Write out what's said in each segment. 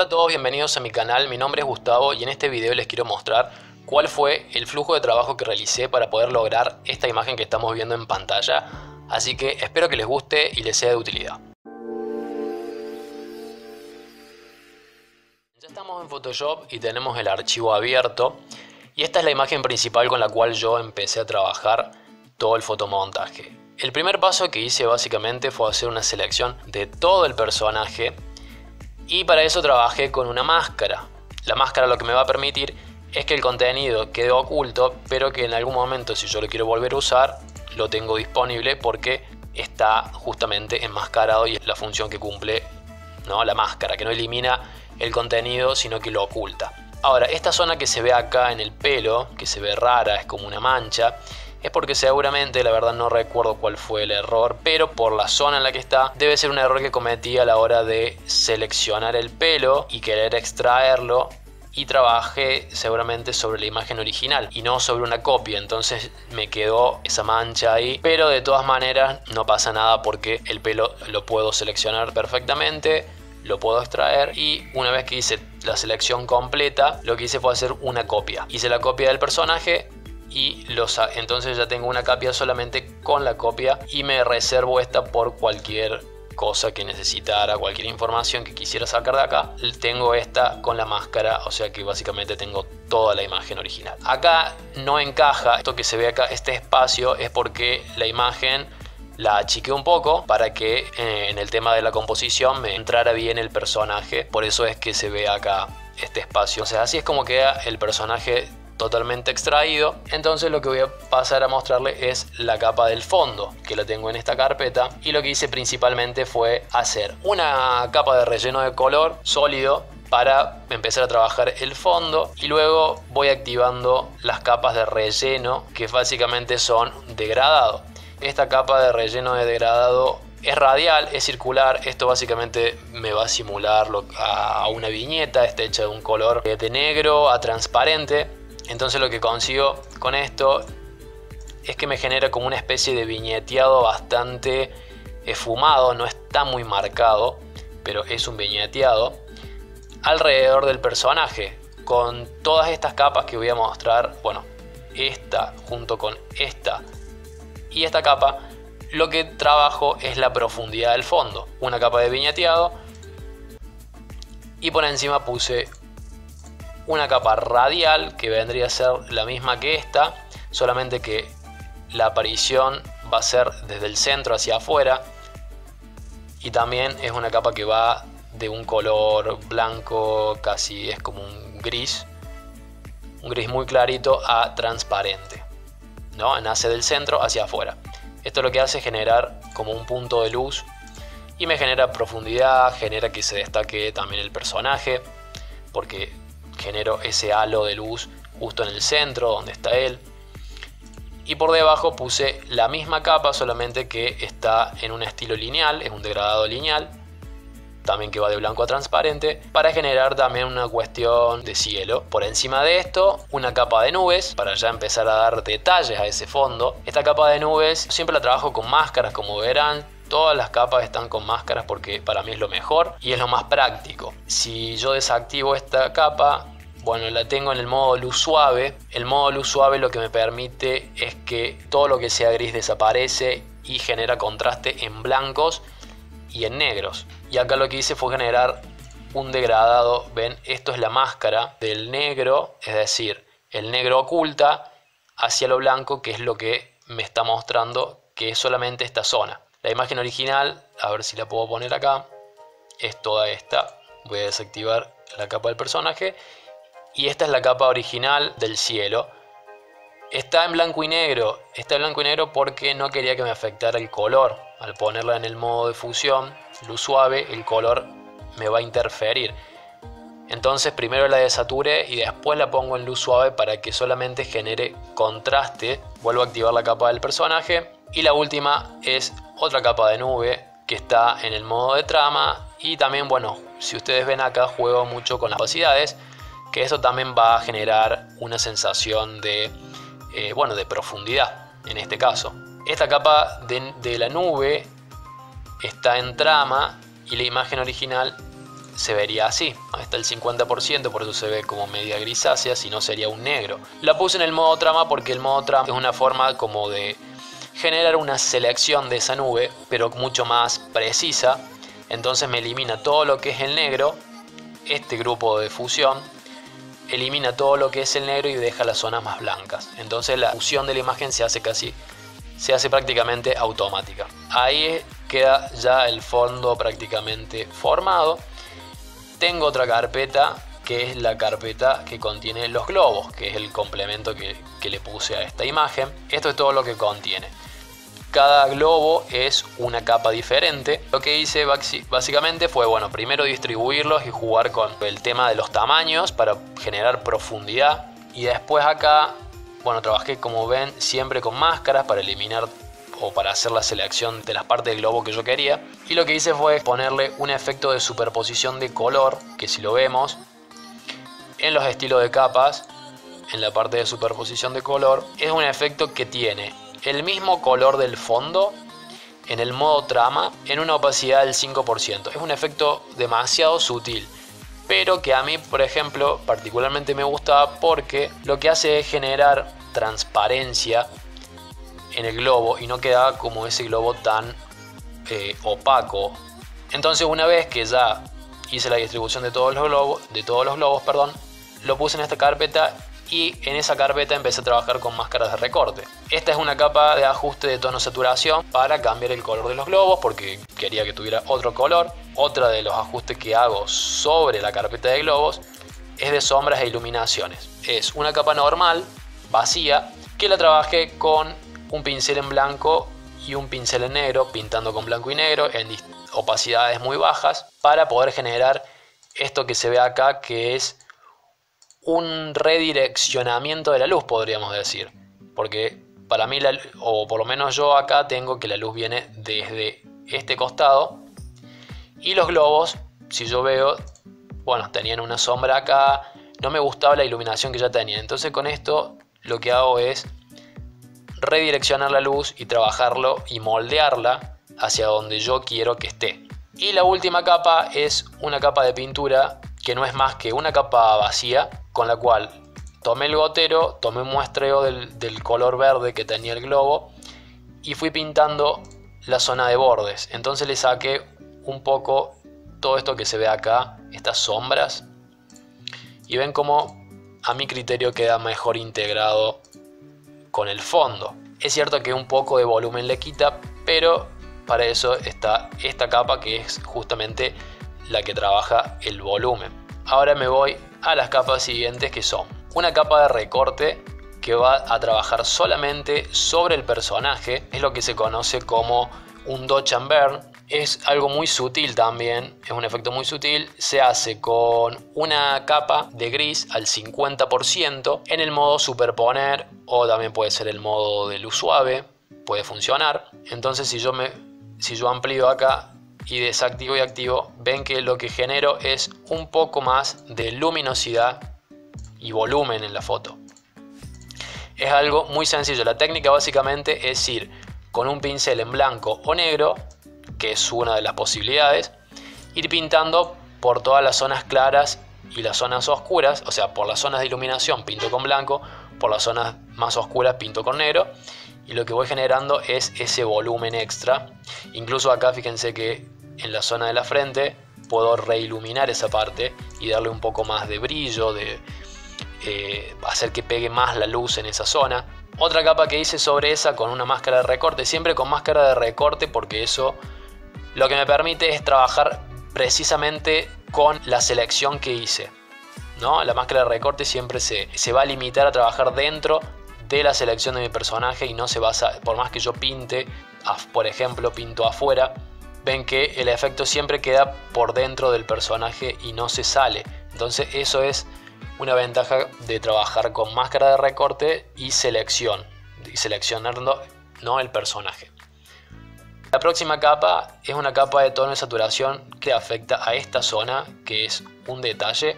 Hola a todos, bienvenidos a mi canal, mi nombre es Gustavo y en este video les quiero mostrar cuál fue el flujo de trabajo que realicé para poder lograr esta imagen que estamos viendo en pantalla. Así que espero que les guste y les sea de utilidad. Ya estamos en Photoshop y tenemos el archivo abierto y esta es la imagen principal con la cual yo empecé a trabajar todo el fotomontaje. El primer paso que hice básicamente fue hacer una selección de todo el personaje y para eso trabajé con una máscara. La máscara lo que me va a permitir es que el contenido quede oculto, pero que en algún momento, si yo lo quiero volver a usar, lo tengo disponible porque está justamente enmascarado y es la función que cumple, ¿no? La máscara, que no elimina el contenido, sino que lo oculta. Ahora, esta zona que se ve acá en el pelo, que se ve rara, es como una mancha, es porque seguramente, la verdad no recuerdo cuál fue el error, pero por la zona en la que está, debe ser un error que cometí a la hora de seleccionar el pelo y querer extraerlo, y trabajé seguramente sobre la imagen original y no sobre una copia, entonces me quedó esa mancha ahí, pero de todas maneras no pasa nada porque el pelo lo puedo seleccionar perfectamente, lo puedo extraer y una vez que hice la selección completa, lo que hice fue hacer una copia. Hice la copia del personaje y entonces ya tengo una copia solamente con la copia y me reservo esta por cualquier cosa que necesitara, cualquier información que quisiera sacar de acá. Tengo esta con la máscara, o sea que básicamente tengo toda la imagen original. Acá no encaja esto que se ve acá, este espacio es porque la imagen la achiqué un poco para que en el tema de la composición me entrara bien el personaje, por eso es que se ve acá este espacio. O sea, así es como queda el personaje totalmente extraído. Entonces lo que voy a pasar a mostrarle es la capa del fondo, que la tengo en esta carpeta, y lo que hice principalmente fue hacer una capa de relleno de color sólido para empezar a trabajar el fondo, y luego voy activando las capas de relleno que básicamente son degradado. Esta capa de relleno de degradado es radial, es circular. Esto básicamente me va a simular a una viñeta. Está hecha de un color de negro a transparente. Entonces lo que consigo con esto es que me genera como una especie de viñeteado bastante esfumado. No está muy marcado, pero es un viñeteado alrededor del personaje. Con todas estas capas que voy a mostrar, bueno, esta junto con esta y esta capa, lo que trabajo es la profundidad del fondo. Una capa de viñeteado y por encima puse una capa radial que vendría a ser la misma que esta, solamente que la aparición va a ser desde el centro hacia afuera, y también es una capa que va de un color blanco, casi es como un gris muy clarito a transparente, ¿no? Nace del centro hacia afuera. Esto lo que hace es generar como un punto de luz y me genera profundidad, genera que se destaque también el personaje, porque genero ese halo de luz justo en el centro donde está él. Y por debajo puse la misma capa, solamente que está en un estilo lineal, es un degradado lineal, también que va de blanco a transparente, para generar también una cuestión de cielo. Por encima de esto, una capa de nubes, para ya empezar a dar detalles a ese fondo. Esta capa de nubes siempre la trabajo con máscaras, como verán. Todas las capas están con máscaras porque para mí es lo mejor y es lo más práctico. Si yo desactivo esta capa, bueno, la tengo en el modo luz suave. El modo luz suave lo que me permite es que todo lo que sea gris desaparece y genera contraste en blancos y en negros. Y acá lo que hice fue generar un degradado. Ven, esto es la máscara del negro, es decir, el negro oculta hacia lo blanco, que es lo que me está mostrando que es solamente esta zona. La imagen original, a ver si la puedo poner acá, es toda esta. Voy a desactivar la capa del personaje y esta es la capa original del cielo. Está en blanco y negro, porque no quería que me afectara el color. Al ponerla en el modo de fusión, luz suave, el color me va a interferir. Entonces primero la desaturé y después la pongo en luz suave para que solamente genere contraste. Vuelvo a activar la capa del personaje y la última es otra capa de nube que está en el modo de trama. Y también, bueno, si ustedes ven acá, juego mucho con las opacidades, que eso también va a generar una sensación de profundidad en este caso. Esta capa de la nube está en trama y la imagen original se vería así. Está el 50%, por eso se ve como media grisácea, si no sería un negro. La puse en el modo trama porque el modo trama es una forma como de generar una selección de esa nube, pero mucho más precisa. Entonces me elimina todo lo que es el negro, este grupo de fusión, elimina todo lo que es el negro y deja las zonas más blancas. Entonces la fusión de la imagen se hace prácticamente automática. Ahí queda ya el fondo prácticamente formado. Tengo otra carpeta que es la carpeta que contiene los globos, que es el complemento que le puse a esta imagen. Esto es todo lo que contiene. Cada globo es una capa diferente. Lo que hice básicamente fue, bueno, primero distribuirlos y jugar con el tema de los tamaños para generar profundidad. Y después acá, bueno, trabajé, como ven, siempre con máscaras para eliminar o para hacer la selección de las partes del globo que yo quería. Y lo que hice fue ponerle un efecto de superposición de color, que si lo vemos en los estilos de capas, en la parte de superposición de color, es un efecto que tiene el mismo color del fondo en el modo trama en una opacidad del 5%. Es un efecto demasiado sutil, pero que a mí, por ejemplo, particularmente me gustaba porque lo que hace es generar transparencia en el globo y no queda como ese globo tan opaco. Entonces, una vez que ya hice la distribución de todos los globos, lo puse en esta carpeta y en esa carpeta empecé a trabajar con máscaras de recorte. Esta es una capa de ajuste de tono saturación para cambiar el color de los globos porque quería que tuviera otro color. Otra de los ajustes que hago sobre la carpeta de globos es de sombras e iluminaciones. Es una capa normal, vacía, que la trabajé con un pincel en blanco y un pincel en negro, pintando con blanco y negro en opacidades muy bajas para poder generar esto que se ve acá, que es un redireccionamiento de la luz, podríamos decir, porque para mí, o por lo menos yo acá tengo que la luz viene desde este costado y los globos, si yo veo, bueno, tenían una sombra acá, no me gustaba la iluminación que ya tenían. Entonces con esto lo que hago es redireccionar la luz y trabajarlo y moldearla hacia donde yo quiero que esté. Y la última capa es una capa de pintura que no es más que una capa vacía, con la cual tomé el gotero, tomé un muestreo del color verde que tenía el globo y fui pintando la zona de bordes. Entonces le saqué un poco todo esto que se ve acá, estas sombras, y ven cómo a mi criterio queda mejor integrado con el fondo. Es cierto que un poco de volumen le quita, pero para eso está esta capa que es justamente la que trabaja el volumen. Ahora me voy a las capas siguientes, que son una capa de recorte que va a trabajar solamente sobre el personaje. Es lo que se conoce como un dodge and burn. Es algo muy sutil también, es un efecto muy sutil. Se hace con una capa de gris al 50% en el modo superponer, o también puede ser el modo de luz suave, puede funcionar. Entonces si yo amplío acá y desactivo y activo, ven que lo que genero es un poco más de luminosidad y volumen en la foto. Es algo muy sencillo. La técnica básicamente es ir con un pincel en blanco o negro, que es una de las posibilidades, ir pintando por todas las zonas claras y las zonas oscuras. O sea, por las zonas de iluminación pinto con blanco, por las zonas más oscuras pinto con negro, y lo que voy generando es ese volumen extra. Incluso acá fíjense que en la zona de la frente puedo reiluminar esa parte y darle un poco más de brillo, de hacer que pegue más la luz en esa zona. Otra capa que hice sobre esa con una máscara de recorte, siempre con máscara de recorte, porque eso lo que me permite es trabajar precisamente con la selección que hice, ¿no? La máscara de recorte siempre se va a limitar a trabajar dentro de la selección de mi personaje y no se basa, por más que yo pinte, por ejemplo, pinto afuera, ven que el efecto siempre queda por dentro del personaje y no se sale. Entonces eso es una ventaja de trabajar con máscara de recorte y seleccionando, ¿no?, el personaje. La próxima capa es una capa de tono de saturación que afecta a esta zona, que es un detalle.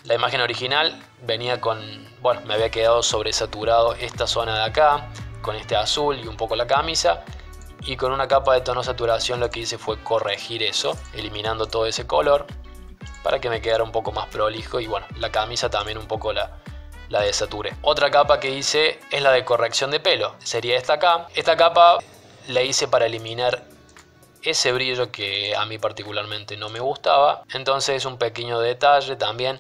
La imagen original venía con, bueno, me había quedado sobresaturado esta zona de acá, con este azul y un poco la camisa. y con una capa de tono saturación lo que hice fue corregir eso, eliminando todo ese color para que me quedara un poco más prolijo, y bueno, la camisa también un poco la desaturé. Otra capa que hice es la de corrección de pelo, sería esta acá. Esta capa la hice para eliminar ese brillo que a mí particularmente no me gustaba. Entonces un pequeño detalle también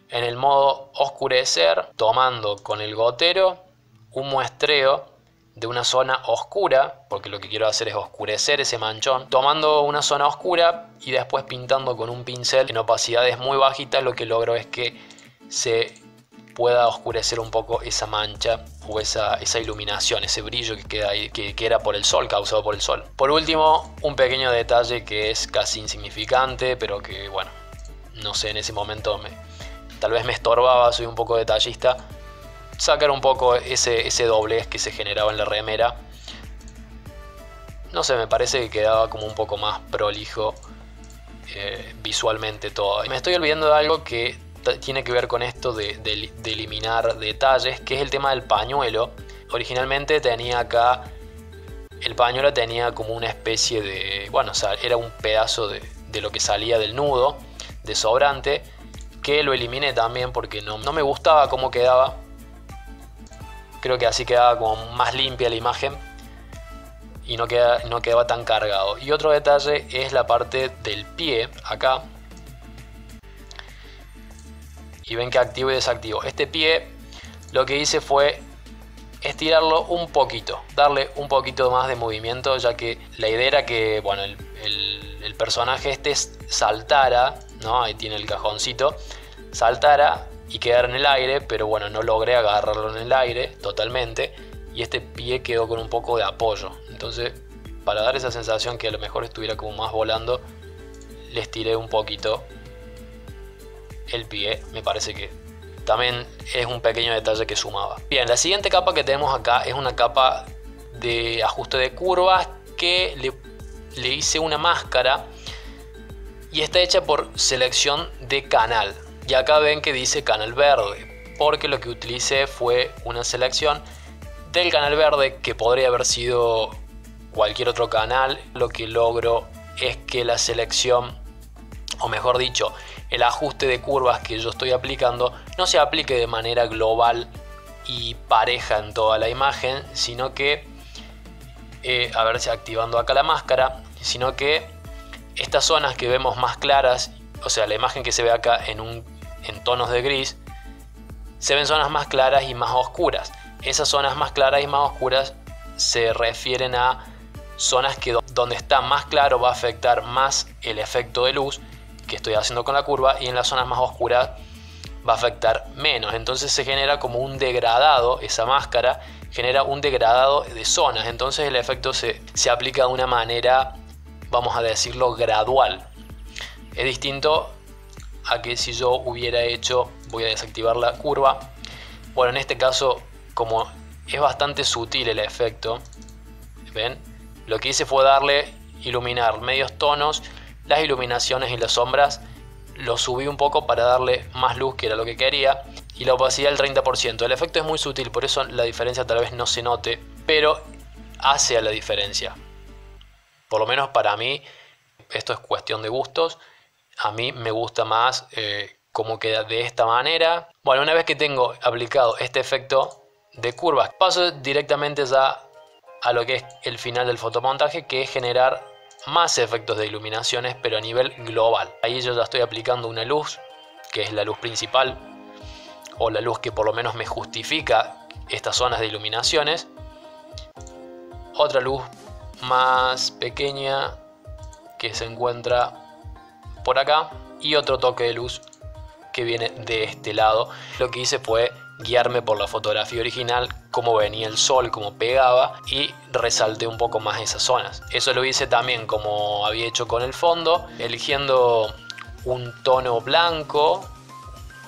en el modo oscurecer, tomando con el gotero un muestreo de una zona oscura, porque lo que quiero hacer es oscurecer ese manchón, tomando una zona oscura y después pintando con un pincel en opacidades muy bajitas. Lo que logro es que se pueda oscurecer un poco esa mancha o esa iluminación, ese brillo que queda ahí, que era por el sol, causado por el sol. Por último, un pequeño detalle que es casi insignificante, pero que bueno, no sé, en ese momento tal vez me estorbaba, soy un poco detallista, sacar un poco ese doblez que se generaba en la remera. No sé, me parece que quedaba como un poco más prolijo visualmente todo. Y me estoy olvidando de algo que tiene que ver con esto de eliminar detalles, que es el tema del pañuelo. Originalmente tenía acá, el pañuelo tenía como una especie de, bueno, o sea, era un pedazo de lo que salía del nudo, de sobrante, que lo eliminé también porque no me gustaba cómo quedaba. Creo que así quedaba como más limpia la imagen y no quedaba tan cargado. Y otro detalle es la parte del pie, acá. Y ven que activo y desactivo. Este pie lo que hice fue estirarlo un poquito, darle un poquito más de movimiento, ya que la idea era que, bueno, el personaje este saltara, ¿no? Ahí tiene el cajoncito, saltara y quedar en el aire, pero bueno, no logré agarrarlo en el aire totalmente y este pie quedó con un poco de apoyo. Entonces, para dar esa sensación que a lo mejor estuviera como más volando, le estiré un poquito el pie. Me parece que también es un pequeño detalle que sumaba. Bien, la siguiente capa que tenemos acá es una capa de ajuste de curvas que le hice una máscara y está hecha por selección de canal. Y acá ven que dice canal verde, porque lo que utilicé fue una selección del canal verde, que podría haber sido cualquier otro canal. Lo que logro es que la selección, o mejor dicho, el ajuste de curvas que yo estoy aplicando, no se aplique de manera global y pareja en toda la imagen, sino que, a ver si activando acá la máscara, sino que estas zonas que vemos más claras, o sea, la imagen que se ve acá en tonos de gris, se ven zonas más claras y más oscuras. Esas zonas más claras y más oscuras se refieren a zonas que donde está más claro va a afectar más el efecto de luz que estoy haciendo con la curva, y en las zonas más oscuras va a afectar menos. Entonces se genera como un degradado, esa máscara genera un degradado de zonas. Entonces el efecto se aplica de una manera, vamos a decirlo, gradual. Es distinto a que si yo hubiera hecho, voy a desactivar la curva. Bueno, en este caso, como es bastante sutil el efecto, ¿ven? Lo que hice fue iluminar medios tonos, las iluminaciones y las sombras, lo subí un poco para darle más luz, que era lo que quería, y la opacidad del 30%. El efecto es muy sutil, por eso la diferencia tal vez no se note, pero hace a la diferencia. Por lo menos para mí, esto es cuestión de gustos. A mí me gusta más cómo queda de esta manera. Bueno, una vez que tengo aplicado este efecto de curvas, paso directamente ya a lo que es el final del fotomontaje, que es generar más efectos de iluminaciones, pero a nivel global. Ahí yo ya estoy aplicando una luz, que es la luz principal, o la luz que por lo menos me justifica estas zonas de iluminaciones. Otra luz más pequeña que se encuentra por acá, y otro toque de luz que viene de este lado. Lo que hice fue guiarme por la fotografía original, cómo venía el sol, cómo pegaba, y resalté un poco más esas zonas. Eso lo hice también como había hecho con el fondo, eligiendo un tono blanco,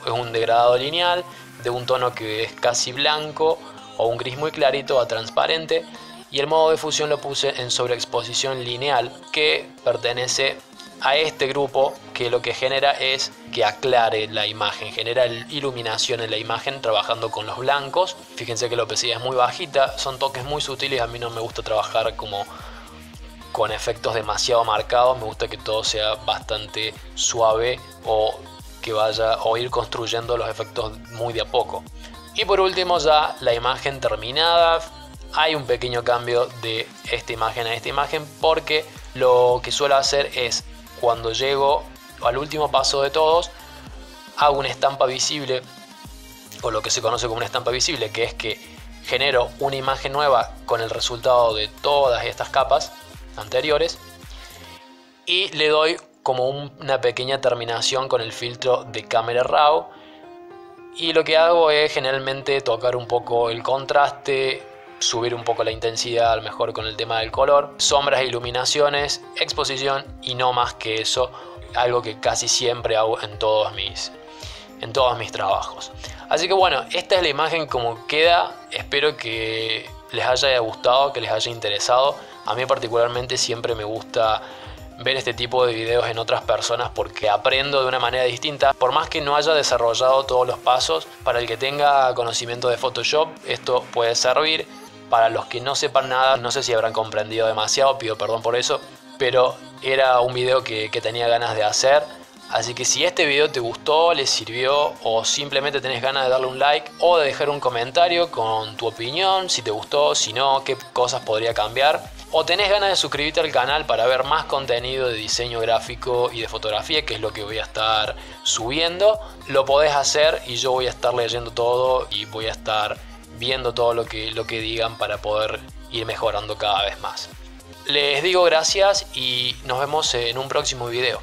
es un degradado lineal, de un tono que es casi blanco o un gris muy clarito a transparente, y el modo de fusión lo puse en sobreexposición lineal, que pertenece a este grupo, que lo que genera es que aclare la imagen, genera iluminación en la imagen trabajando con los blancos. Fíjense que la opacidad es muy bajita, son toques muy sutiles. A mí no me gusta trabajar como con efectos demasiado marcados, me gusta que todo sea bastante suave o que vaya o ir construyendo los efectos muy de a poco. Y por último ya la imagen terminada. Hay un pequeño cambio de esta imagen a esta imagen porque lo que suelo hacer es cuando llego al último paso de todos hago una estampa visible, o lo que se conoce como una estampa visible, que es que genero una imagen nueva con el resultado de todas estas capas anteriores y le doy como una pequeña terminación con el filtro de Camera Raw. Y lo que hago es generalmente tocar un poco el contraste, subir un poco la intensidad, a lo mejor con el tema del color, sombras e iluminaciones, exposición y no más que eso, algo que casi siempre hago en todos mis trabajos. Así que bueno, esta es la imagen como queda. Espero que les haya gustado, que les haya interesado. A mí particularmente siempre me gusta ver este tipo de videos en otras personas porque aprendo de una manera distinta. Por más que no haya desarrollado todos los pasos, para el que tenga conocimiento de Photoshop esto puede servir. Para los que no sepan nada, no sé si habrán comprendido demasiado, pido perdón por eso, pero era un video que tenía ganas de hacer. Así que si este video te gustó, les sirvió o simplemente tenés ganas de darle un like o de dejar un comentario con tu opinión, si te gustó, si no, qué cosas podría cambiar, o tenés ganas de suscribirte al canal para ver más contenido de diseño gráfico y de fotografía, que es lo que voy a estar subiendo, lo podés hacer y yo voy a estar leyendo todo y voy a estar viendo todo lo que digan para poder ir mejorando cada vez más. Les digo gracias y nos vemos en un próximo video.